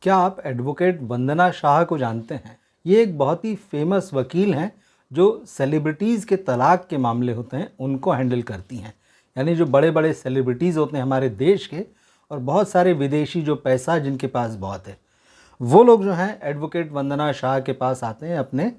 क्या आप एडवोकेट वंदना शाह को जानते हैं? ये एक बहुत ही फेमस वकील हैं जो सेलिब्रिटीज़ के तलाक के मामले होते हैं उनको हैंडल करती हैं। यानी जो बड़े बड़े सेलिब्रिटीज़ होते हैं हमारे देश के और बहुत सारे विदेशी जो पैसा जिनके पास बहुत है, वो लोग जो हैं एडवोकेट वंदना शाह के पास आते हैं अपने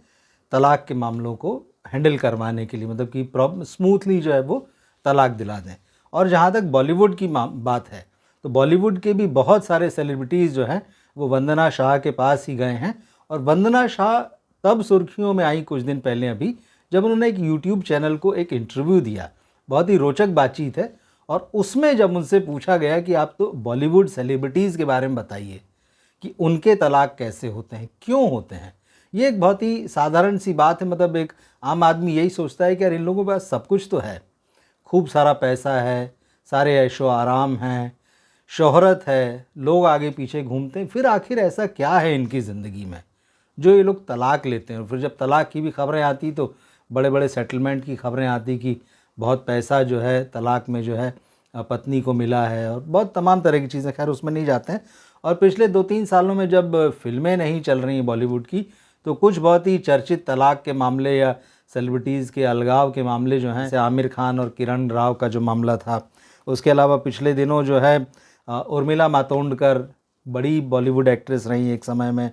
तलाक के मामलों को हैंडल करवाने के लिए, मतलब कि स्मूथली जो है वो तलाक दिला दें। और जहाँ तक बॉलीवुड की बात है, तो बॉलीवुड के भी बहुत सारे सेलिब्रिटीज़ जो हैं वो वंदना शाह के पास ही गए हैं। और वंदना शाह तब सुर्खियों में आई कुछ दिन पहले अभी, जब उन्होंने एक यूट्यूब चैनल को एक इंटरव्यू दिया। बहुत ही रोचक बातचीत है। और उसमें जब उनसे पूछा गया कि आप तो बॉलीवुड सेलिब्रिटीज़ के बारे में बताइए कि उनके तलाक कैसे होते हैं, क्यों होते हैं। ये एक बहुत ही साधारण सी बात है, मतलब एक आम आदमी यही सोचता है कि यार इन लोगों के पास सब कुछ तो है, खूब सारा पैसा है, सारे ऐशो आराम हैं, शोहरत है, लोग आगे पीछे घूमते हैं, फिर आखिर ऐसा क्या है इनकी ज़िंदगी में जो ये लोग तलाक लेते हैं। और फिर जब तलाक की भी खबरें आती तो बड़े बड़े सेटलमेंट की खबरें आती कि बहुत पैसा जो है तलाक में जो है पत्नी को मिला है, और बहुत तमाम तरह की चीज़ें, खैर उसमें नहीं जाते हैं। और पिछले 2-3 सालों में जब फिल्में नहीं चल रही हैं बॉलीवुड की, तो कुछ बहुत ही चर्चित तलाक के मामले या सेलिब्रिटीज़ के अलगाव के मामले जो हैं, जैसे आमिर खान और किरण राव का जो मामला था। उसके अलावा पिछले दिनों जो है उर्मिला मातोंडकर बड़ी बॉलीवुड एक्ट्रेस रही एक समय में।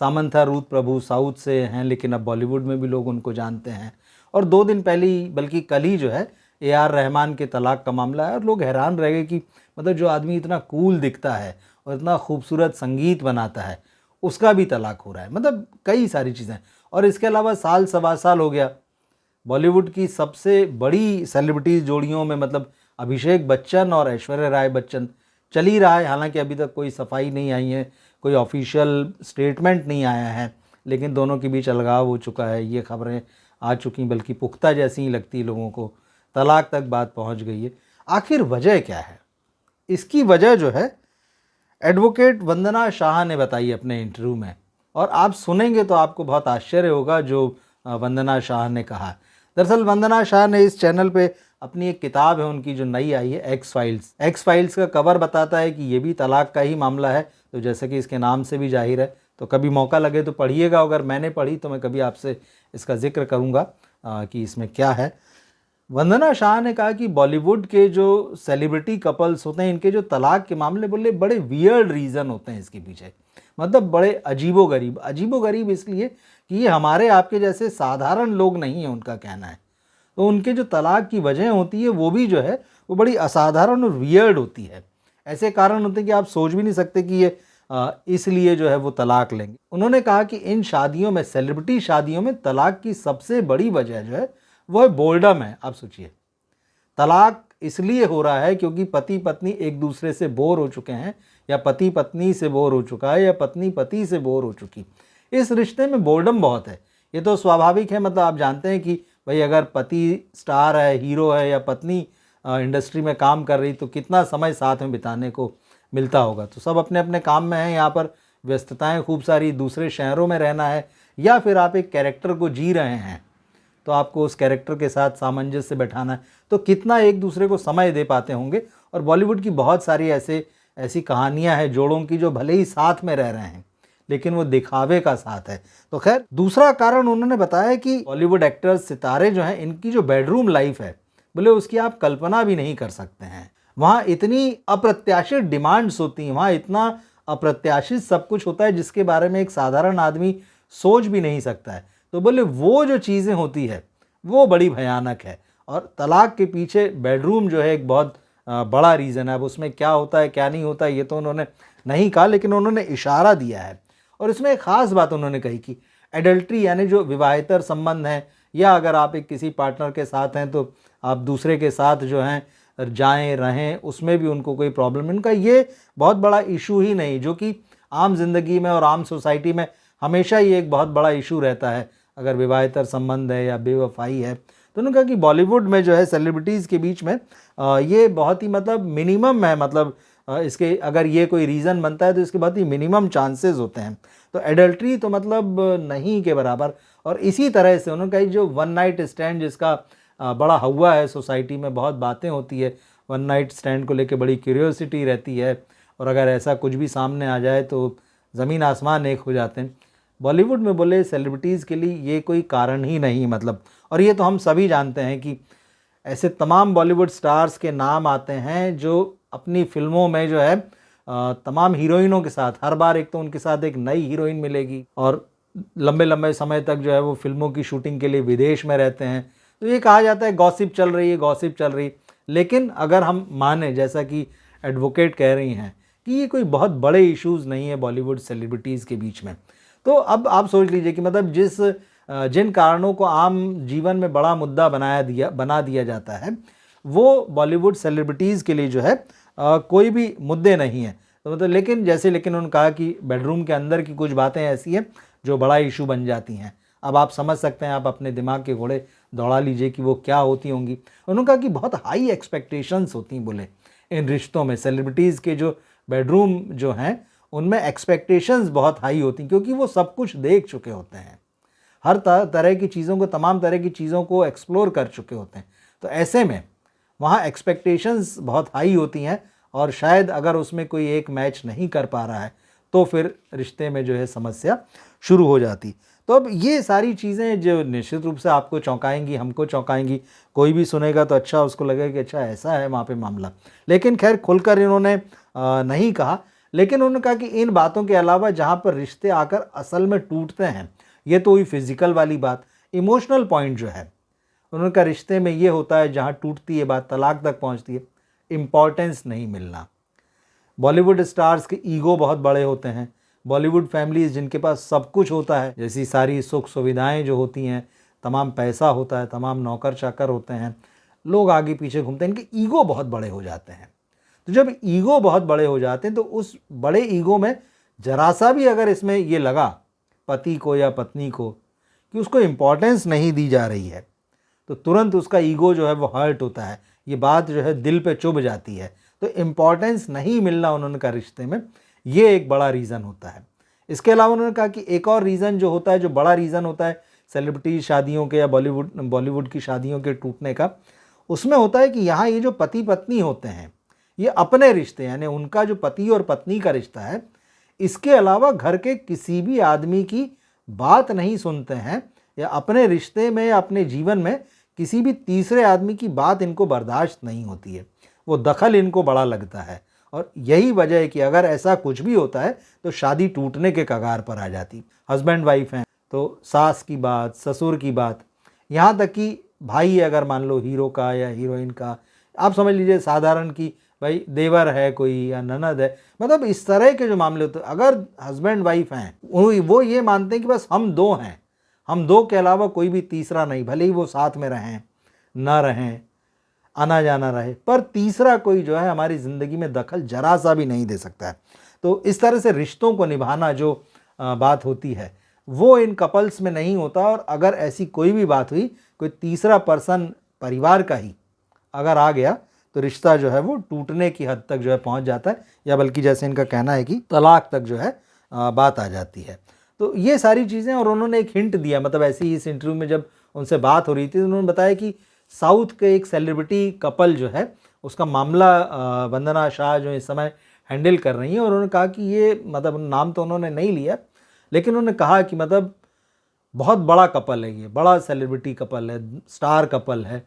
सामंथा रूथ प्रभु साउथ से हैं, लेकिन अब बॉलीवुड में भी लोग उनको जानते हैं। और 2 दिन पहले ही, बल्कि कल ही जो है AR रहमान के तलाक का मामला है। और लोग हैरान रह गए कि मतलब जो आदमी इतना कूल दिखता है और इतना खूबसूरत संगीत बनाता है, उसका भी तलाक हो रहा है। मतलब कई सारी चीज़ें। और इसके अलावा साल सवा साल हो गया बॉलीवुड की सबसे बड़ी सेलिब्रिटीज़ जोड़ियों में, मतलब अभिषेक बच्चन और ऐश्वर्या राय बच्चन चल ही रहा है। हालांकि अभी तक कोई सफाई नहीं आई है, कोई ऑफिशियल स्टेटमेंट नहीं आया है, लेकिन दोनों के बीच अलगाव हो चुका है, ये खबरें आ चुकी, बल्कि पुख्ता जैसी ही लगती है लोगों को, तलाक तक बात पहुंच गई है। आखिर वजह क्या है? इसकी वजह जो है एडवोकेट वंदना शाह ने बताई अपने इंटरव्यू में, और आप सुनेंगे तो आपको बहुत आश्चर्य होगा जो वंदना शाह ने कहा। दरअसल वंदना शाह ने इस चैनल पे अपनी एक किताब है उनकी जो नई आई है, एक्स फाइल्स का कवर बताता है कि ये भी तलाक का ही मामला है। तो जैसे कि इसके नाम से भी जाहिर है, तो कभी मौका लगे तो पढ़िएगा। अगर मैंने पढ़ी तो मैं कभी आपसे इसका जिक्र करूँगा कि इसमें क्या है। वंदना शाह ने कहा कि बॉलीवुड के जो सेलिब्रिटी कपल्स होते हैं, इनके जो तलाक के मामले बोले बड़े वियर्ड रीज़न होते हैं इसके पीछे। मतलब बड़े अजीबोगरीब इसलिए कि ये हमारे आपके जैसे साधारण लोग नहीं हैं, उनका कहना है। तो उनके जो तलाक की वजह होती है वो भी जो है वो बड़ी असाधारण और वियर्ड होती है। ऐसे कारण होते हैं कि आप सोच भी नहीं सकते कि ये इसलिए जो है वो तलाक लेंगे। उन्होंने कहा कि इन शादियों में, सेलिब्रिटी शादियों में तलाक की सबसे बड़ी वजह जो है वो है बोर्डम है। आप सोचिए, तलाक इसलिए हो रहा है क्योंकि पति पत्नी एक दूसरे से बोर हो चुके हैं, या पति पत्नी से बोर हो चुका है, या पत्नी पति से बोर हो चुकी। इस रिश्ते में बोर्डम बहुत है। ये तो स्वाभाविक है। मतलब आप जानते हैं कि भाई अगर पति स्टार है, हीरो है, या पत्नी इंडस्ट्री में काम कर रही, तो कितना समय साथ में बिताने को मिलता होगा। तो सब अपने अपने काम में हैं, यहाँ पर व्यस्तताएं खूब सारी, दूसरे शहरों में रहना है, या फिर आप एक कैरेक्टर को जी रहे हैं तो आपको उस कैरेक्टर के साथ सामंजस्य से बैठाना है, तो कितना एक दूसरे को समय दे पाते होंगे। और बॉलीवुड की बहुत सारी ऐसी कहानियां हैं जोड़ों की जो भले ही साथ में रह रहे हैं, लेकिन वो दिखावे का साथ है। तो खैर, दूसरा कारण उन्होंने बताया कि बॉलीवुड एक्टर्स, सितारे जो हैं, इनकी जो बेडरूम लाइफ है, बोले उसकी आप कल्पना भी नहीं कर सकते हैं। वहाँ इतनी अप्रत्याशित डिमांड्स होती हैं, वहाँ इतना अप्रत्याशित सब कुछ होता है जिसके बारे में एक साधारण आदमी सोच भी नहीं सकता है। तो बोले वो जो चीज़ें होती है वो बड़ी भयानक है। और तलाक के पीछे बेडरूम जो है एक बहुत बड़ा रीज़न है। अब उसमें क्या होता है क्या नहीं होता है ये तो उन्होंने नहीं कहा, लेकिन उन्होंने इशारा दिया है। और इसमें एक ख़ास बात उन्होंने कही कि एडल्ट्री, यानी जो विवाहेतर संबंध हैं, या अगर आप एक किसी पार्टनर के साथ हैं तो आप दूसरे के साथ जो हैं जाएं रहें, उसमें भी उनको कोई प्रॉब्लम, इनका ये बहुत बड़ा इशू ही नहीं, जो कि आम जिंदगी में और आम सोसाइटी में हमेशा ये एक बहुत बड़ा इशू रहता है अगर विवाहेतर संबंध है या बेवफाई है। तो उन्होंने कहा कि बॉलीवुड में जो है सेलिब्रिटीज़ के बीच में ये बहुत ही मतलब मिनिमम है। मतलब इसके अगर ये कोई रीज़न बनता है तो इसके बहुत ही मिनिमम चांसेस होते हैं। तो एडल्ट्री तो मतलब नहीं के बराबर। और इसी तरह से उन्होंने कहा जो वन नाइट स्टैंड जिसका बड़ा हवा है सोसाइटी में, बहुत बातें होती है वन नाइट स्टैंड को लेके, बड़ी क्यूरियोसिटी रहती है। और अगर ऐसा कुछ भी सामने आ जाए तो ज़मीन आसमान एक हो जाते हैं। बॉलीवुड में बोले सेलिब्रिटीज़ के लिए ये कोई कारण ही नहीं मतलब, और ये तो हम सभी जानते हैं कि ऐसे तमाम बॉलीवुड स्टार्स के नाम आते हैं जो अपनी फ़िल्मों में जो है तमाम हीरोइनों के साथ हर बार एक तो उनके साथ एक नई हीरोइन मिलेगी और लंबे लंबे समय तक जो है वो फिल्मों की शूटिंग के लिए विदेश में रहते हैं। तो ये कहा जाता है गॉसिप चल रही है, गॉसिप चल रही। लेकिन अगर हम माने जैसा कि एडवोकेट कह रही हैं कि ये कोई बहुत बड़े इश्यूज़ नहीं है बॉलीवुड सेलिब्रिटीज़ के बीच में, तो अब आप सोच लीजिए कि मतलब जिन कारणों को आम जीवन में बड़ा मुद्दा बना दिया जाता है वो बॉलीवुड सेलिब्रिटीज़ के लिए जो है कोई भी मुद्दे नहीं है। तो मतलब लेकिन उन्होंने कहा कि बेडरूम के अंदर की कुछ बातें ऐसी हैं जो बड़ा इशू बन जाती हैं। अब आप समझ सकते हैं, आप अपने दिमाग के घोड़े दौड़ा लीजिए कि वो क्या होती होंगी। उन्होंने कहा कि बहुत हाई एक्सपेक्टेशंस होती हैं बोले इन रिश्तों में, सेलिब्रिटीज़ के जो बेडरूम जो हैं उनमें एक्सपेक्टेशंस बहुत हाई होती हैं क्योंकि वो सब कुछ देख चुके होते हैं, हर तरह की चीज़ों को, तमाम तरह की चीज़ों को एक्सप्लोर कर चुके होते हैं। तो ऐसे में वहाँ एक्सपेक्टेशंस बहुत हाई होती हैं और शायद अगर उसमें कोई एक मैच नहीं कर पा रहा है तो फिर रिश्ते में जो है समस्या शुरू हो जाती। तो अब ये सारी चीज़ें जो निश्चित रूप से आपको चौंकाएंगी, हमको चौंकाएंगी, कोई भी सुनेगा तो अच्छा उसको लगेगा कि अच्छा ऐसा है वहाँ पे मामला। लेकिन खैर खुलकर इन्होंने नहीं कहा, लेकिन उन्होंने कहा कि इन बातों के अलावा जहाँ पर रिश्ते आकर असल में टूटते हैं, ये तो हुई फिज़िकल वाली बात। इमोशनल पॉइंट जो है उन्होंने कहा रिश्ते में ये होता है जहाँ टूटती है बात, तलाक तक पहुँचती है, इम्पॉर्टेंस नहीं मिलना। बॉलीवुड स्टार्स के ईगो बहुत बड़े होते हैं। बॉलीवुड फैमिलीज़ जिनके पास सब कुछ होता है, जैसी सारी सुख सुविधाएं जो होती हैं, तमाम पैसा होता है, तमाम नौकर चाकर होते हैं, लोग आगे पीछे घूमते हैं, इनके ईगो बहुत बड़े हो जाते हैं। तो जब ईगो बहुत बड़े हो जाते हैं तो उस बड़े ईगो में जरा सा भी अगर इसमें ये लगा पति को या पत्नी को कि उसको इम्पोर्टेंस नहीं दी जा रही है तो तुरंत उसका ईगो जो है वो हर्ट होता है, ये बात जो है दिल पे चुभ जाती है। तो इम्पॉर्टेंस नहीं मिलना उन्होंने कहा रिश्ते में, ये एक बड़ा रीज़न होता है। इसके अलावा उन्होंने कहा कि एक और रीज़न जो होता है, जो बड़ा रीज़न होता है सेलिब्रिटी शादियों के या बॉलीवुड की शादियों के टूटने का, उसमें होता है कि यहाँ ये जो पति पत्नी होते हैं ये अपने रिश्ते, यानी उनका जो पति और पत्नी का रिश्ता है, इसके अलावा घर के किसी भी आदमी की बात नहीं सुनते हैं या अपने रिश्ते में या अपने जीवन में किसी भी तीसरे आदमी की बात इनको बर्दाश्त नहीं होती है। वो दखल इनको बड़ा लगता है और यही वजह है कि अगर ऐसा कुछ भी होता है तो शादी टूटने के कगार पर आ जाती। हस्बैंड वाइफ हैं तो सास की बात, ससुर की बात, यहाँ तक कि भाई अगर मान लो हीरो का या हीरोइन का, आप समझ लीजिए साधारण कि भाई देवर है कोई या ननद है, मतलब इस तरह के जो मामले होते हैं, अगर हस्बैंड वाइफ हैं वो ये मानते हैं कि बस हम दो हैं, हम दो के अलावा कोई भी तीसरा नहीं, भले ही वो साथ में रहें ना रहें, आना जाना रहे, पर तीसरा कोई जो है हमारी ज़िंदगी में दखल जरा सा भी नहीं दे सकता है। तो इस तरह से रिश्तों को निभाना जो बात होती है वो इन कपल्स में नहीं होता। और अगर ऐसी कोई भी बात हुई, कोई तीसरा पर्सन परिवार का ही अगर आ गया तो रिश्ता जो है वो टूटने की हद तक जो है पहुंच जाता है, या बल्कि जैसे इनका कहना है कि तलाक तक जो है बात आ जाती है। तो ये सारी चीज़ें, और उन्होंने एक हिंट दिया, मतलब ऐसे ही इस इंटरव्यू में जब उनसे बात हो रही थी तो उन्होंने बताया कि साउथ के एक सेलिब्रिटी कपल जो है उसका मामला वंदना शाह जो इस समय हैंडल कर रही हैं। और उन्होंने कहा कि ये, मतलब नाम तो उन्होंने नहीं लिया, लेकिन उन्होंने कहा कि मतलब बहुत बड़ा कपल है, ये बड़ा सेलिब्रिटी कपल है, स्टार कपल है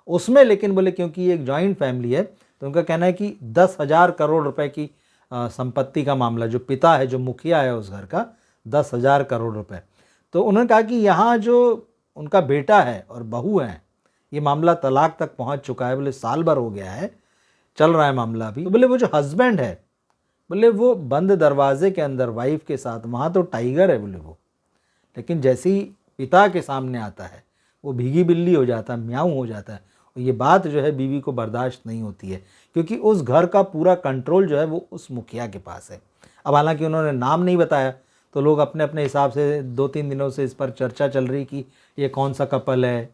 उसमें, लेकिन बोले क्योंकि ये एक जॉइंट फैमिली है तो उनका कहना है कि 10,000 करोड़ रुपए की संपत्ति का मामला, जो पिता है, जो मुखिया है उस घर का, 10,000 करोड़ रुपए। तो उन्होंने कहा कि यहाँ जो उनका बेटा है और बहू है, ये मामला तलाक तक पहुँच चुका है, बोले साल भर हो गया है, चल रहा है मामला अभी। तो बोले वो जो हस्बैंड है, बोले वो बंद दरवाजे के अंदर वाइफ के साथ, वहाँ तो टाइगर है बोले वो, लेकिन जैसे ही पिता के सामने आता है वो भीगी बिल्ली हो जाता है, म्याऊं हो जाता है। और ये बात जो है बीवी को बर्दाश्त नहीं होती है क्योंकि उस घर का पूरा कंट्रोल जो है वो उस मुखिया के पास है। अब हालांकि उन्होंने नाम नहीं बताया तो लोग अपने अपने हिसाब से 2-3 दिनों से इस पर चर्चा चल रही कि ये कौन सा कपल है,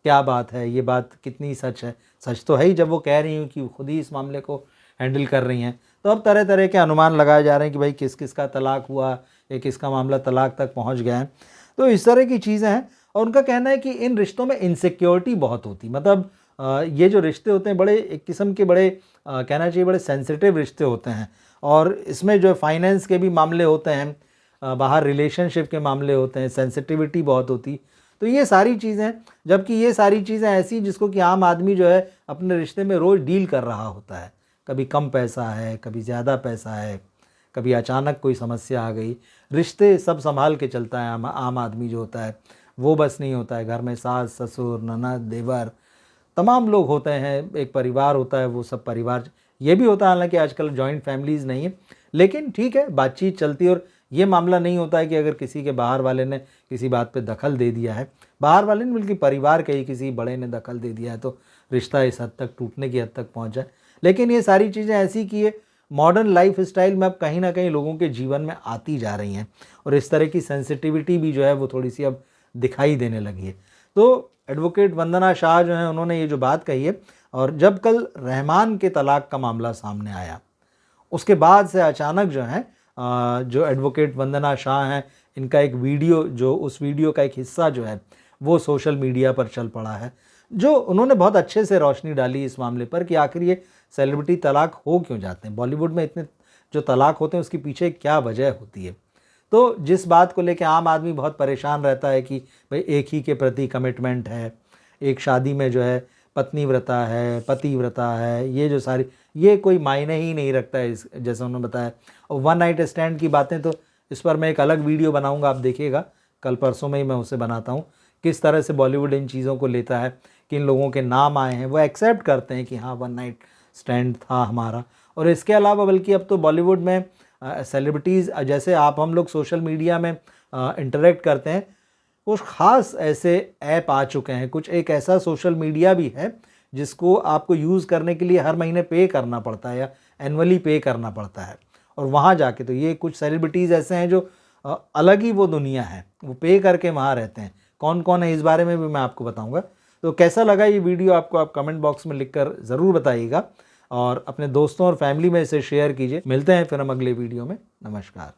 क्या बात है, ये बात कितनी सच है। सच तो है ही जब वो कह रही हूँ कि खुद ही इस मामले को हैंडल कर रही हैं। तो अब तरह तरह के अनुमान लगाए जा रहे हैं कि भाई किस किस का तलाक हुआ या किसका मामला तलाक तक पहुँच गया है। तो इस तरह की चीज़ें हैं। और उनका कहना है कि इन रिश्तों में इनसिक्योरिटी बहुत होती, मतलब ये जो रिश्ते होते हैं बड़े एक किस्म के बड़े कहना चाहिए बड़े सेंसिटिव रिश्ते होते हैं और इसमें जो फाइनेंस के भी मामले होते हैं, बाहर रिलेशनशिप के मामले होते हैं, सेंसिटिविटी बहुत होती। तो ये सारी चीज़ें, जबकि ये सारी चीज़ें ऐसी जिसको कि आम आदमी जो है अपने रिश्ते में रोज़ डील कर रहा होता है। कभी कम पैसा है, कभी ज़्यादा पैसा है, कभी अचानक कोई समस्या आ गई। रिश्ते सब संभाल के चलता है आम आदमी जो होता है। वो बस नहीं होता है, घर में सास ससुर ननद देवर तमाम लोग होते हैं, एक परिवार होता है, वो सब परिवार ये भी होता है। हालांकि आजकल जॉइंट फैमिलीज़ नहीं है, लेकिन ठीक है, बातचीत चलती है। और ये मामला नहीं होता है कि अगर किसी के बाहर वाले ने किसी बात पे दखल दे दिया है, बाहर वाले ने बल्कि परिवार के ही किसी बड़े ने दखल दे दिया है, तो रिश्ता इस हद तक टूटने की हद तक पहुँच जाए। लेकिन ये सारी चीज़ें ऐसी कि ये मॉडर्न लाइफ स्टाइल में अब कहीं ना कहीं लोगों के जीवन में आती जा रही हैं, और इस तरह की सेंसिटिविटी भी जो है वो थोड़ी सी अब दिखाई देने लगी है। तो एडवोकेट वंदना शाह जो हैं, उन्होंने ये जो बात कही है, और जब कल रहमान के तलाक का मामला सामने आया, उसके बाद से अचानक जो है जो एडवोकेट वंदना शाह हैं, इनका एक वीडियो, जो उस वीडियो का एक हिस्सा जो है वो सोशल मीडिया पर चल पड़ा है, जो उन्होंने बहुत अच्छे से रोशनी डाली इस मामले पर कि आखिर ये सेलिब्रिटी तलाक हो क्यों जाते हैं, बॉलीवुड में इतने जो तलाक होते हैं उसके पीछे क्या वजह होती है। तो जिस बात को लेकर आम आदमी बहुत परेशान रहता है कि भाई एक ही के प्रति कमिटमेंट है, एक शादी में जो है पत्नी व्रता है, पति व्रता है, ये जो सारी, ये कोई मायने ही नहीं रखता है इस, जैसे उन्होंने बताया। और वन नाइट स्टैंड की बातें तो इस पर मैं एक अलग वीडियो बनाऊंगा, आप देखिएगा, कल परसों में ही मैं उसे बनाता हूँ, किस तरह से बॉलीवुड इन चीज़ों को लेता है, किन लोगों के नाम आए हैं, वो एक्सेप्ट करते हैं कि हाँ वन नाइट स्टैंड था हमारा। और इसके अलावा बल्कि अब तो बॉलीवुड में सेलिब्रिटीज़, जैसे आप हम लोग सोशल मीडिया में इंटरेक्ट करते हैं, कुछ ख़ास ऐसे ऐप आ चुके हैं, कुछ एक ऐसा सोशल मीडिया भी है जिसको आपको यूज़ करने के लिए हर महीने पे करना पड़ता है या एनुअली पे करना पड़ता है। और वहाँ जाके तो ये कुछ सेलिब्रिटीज़ ऐसे हैं जो अलग ही वो दुनिया है, वो पे करके वहाँ रहते हैं। कौन कौन है इस बारे में भी मैं आपको बताऊँगा। तो कैसा लगा ये वीडियो आपको, आप कमेंट बॉक्स में लिखकर ज़रूर बताइएगा, और अपने दोस्तों और फैमिली में इसे शेयर कीजिए। मिलते हैं फिर हम अगले वीडियो में। नमस्कार।